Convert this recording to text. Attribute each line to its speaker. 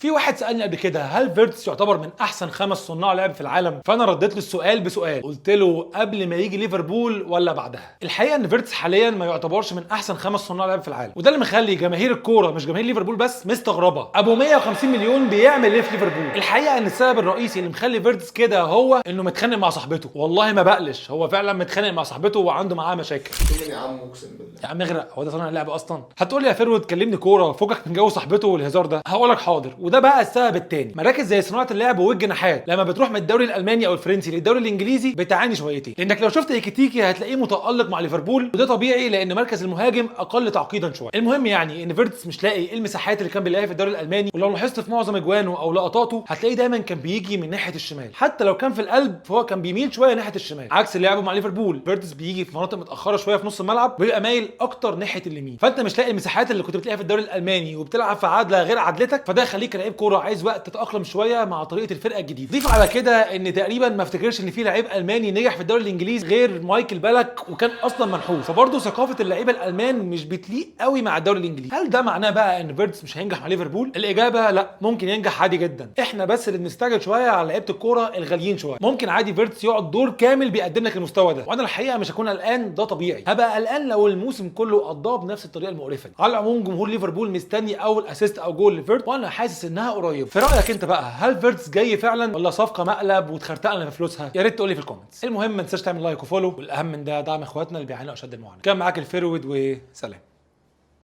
Speaker 1: في واحد سالني قبل كده هل فيرتس يعتبر من احسن 5 صناع لعب في العالم، فانا رديت له السؤال بسؤال، قلت له قبل ما يجي ليفربول ولا بعدها. الحقيقه ان فيرتس حاليا ما يعتبرش من احسن 5 صناع لعب في العالم، وده اللي مخلي جماهير الكوره مش جماهير ليفربول بس مستغربه ابو 150 مليون بيعمل ايه في ليفربول. الحقيقه ان السبب الرئيسي اللي مخلي فيرتس كده هو انه متخانق مع صاحبته، والله ما بقلش، هو فعلا متخانق مع صاحبته وعنده معاه مشاكل.
Speaker 2: يا عم اقسم بالله
Speaker 1: يا عم اغرق، هو ده صانع اللعب اصلا؟ هتقول لي يا فيرود كلمني كوره فوقك من جو صاحبته والهزار ده، هقول لك حاضر. وده بقى السبب التاني، مراكز زي صناعه اللعب والجناحات لما بتروح من الدوري الالماني او الفرنسي للدوري الانجليزي بتعاني شويتين، لانك لو شفت ايكيتيكي هتلاقيه متالق مع ليفربول، وده طبيعي لان مركز المهاجم اقل تعقيدا شويه. المهم يعني ان فيرتس مش لاقي المساحات اللي كان بيلاقيها في الدوري الالماني، ولو لاحظت في معظم اجوانه او لقطاته هتلاقيه دايما كان بيجي من ناحيه الشمال، حتى لو كان في القلب فهو كان بيميل شويه ناحيه الشمال، عكس لعبه مع ليفربول. فيرتس بيجي في مناطق متاخره شويه في نص الملعب ويبقى مايل اكتر ناحيه اليمين، فانت مش لاقي المساحات اللي كنت بتلاقيها في الدوري الالماني وبتلعب في عدله غير عدلتك، فده يخليك لعيب كوره عايز وقت تتاقلم شويه مع طريقه الفرقه الجديده. ضيف على كده ان تقريبا ما افتكرش ان في لعيب الماني نجح في الدوري الانجليزي غير مايكل بالك وكان اصلا منحوس، فبرضه ثقافه اللعيبه الالمان مش بتليق قوي مع الدوري الانجليزي. هل ده معناه بقى ان فيرتس مش هينجح مع ليفربول؟ الاجابه لا، ممكن ينجح عادي جدا، احنا بس اللي بنستعجل شويه على لعيبه الكوره الغاليين شويه. ممكن عادي فيرتس يقعد دور كامل بيقدم لك المستوى ده، وانا الحقيقه مش هكون قلقان، ده طبيعي. هبقى قلقان لو الموسم كله قضاه بنفس الطريقه المقرفه. على العموم جمهور ليفربول مستني اول اسيست او جول لفيرتس، وانا حاسس انها قريب. في رايك انت بقى، هل فيرتس جاي فعلا ولا صفقه مقلب وتخرتق لنا في فلوسها؟ يا ريت تقول لي في الكومنتس. المهم ما تنساش تعمل لايك وفولو، والاهم من ده دعم اخواتنا اللي بيعانوا اشد المعاناه. كان معاك الفيرود وسلام.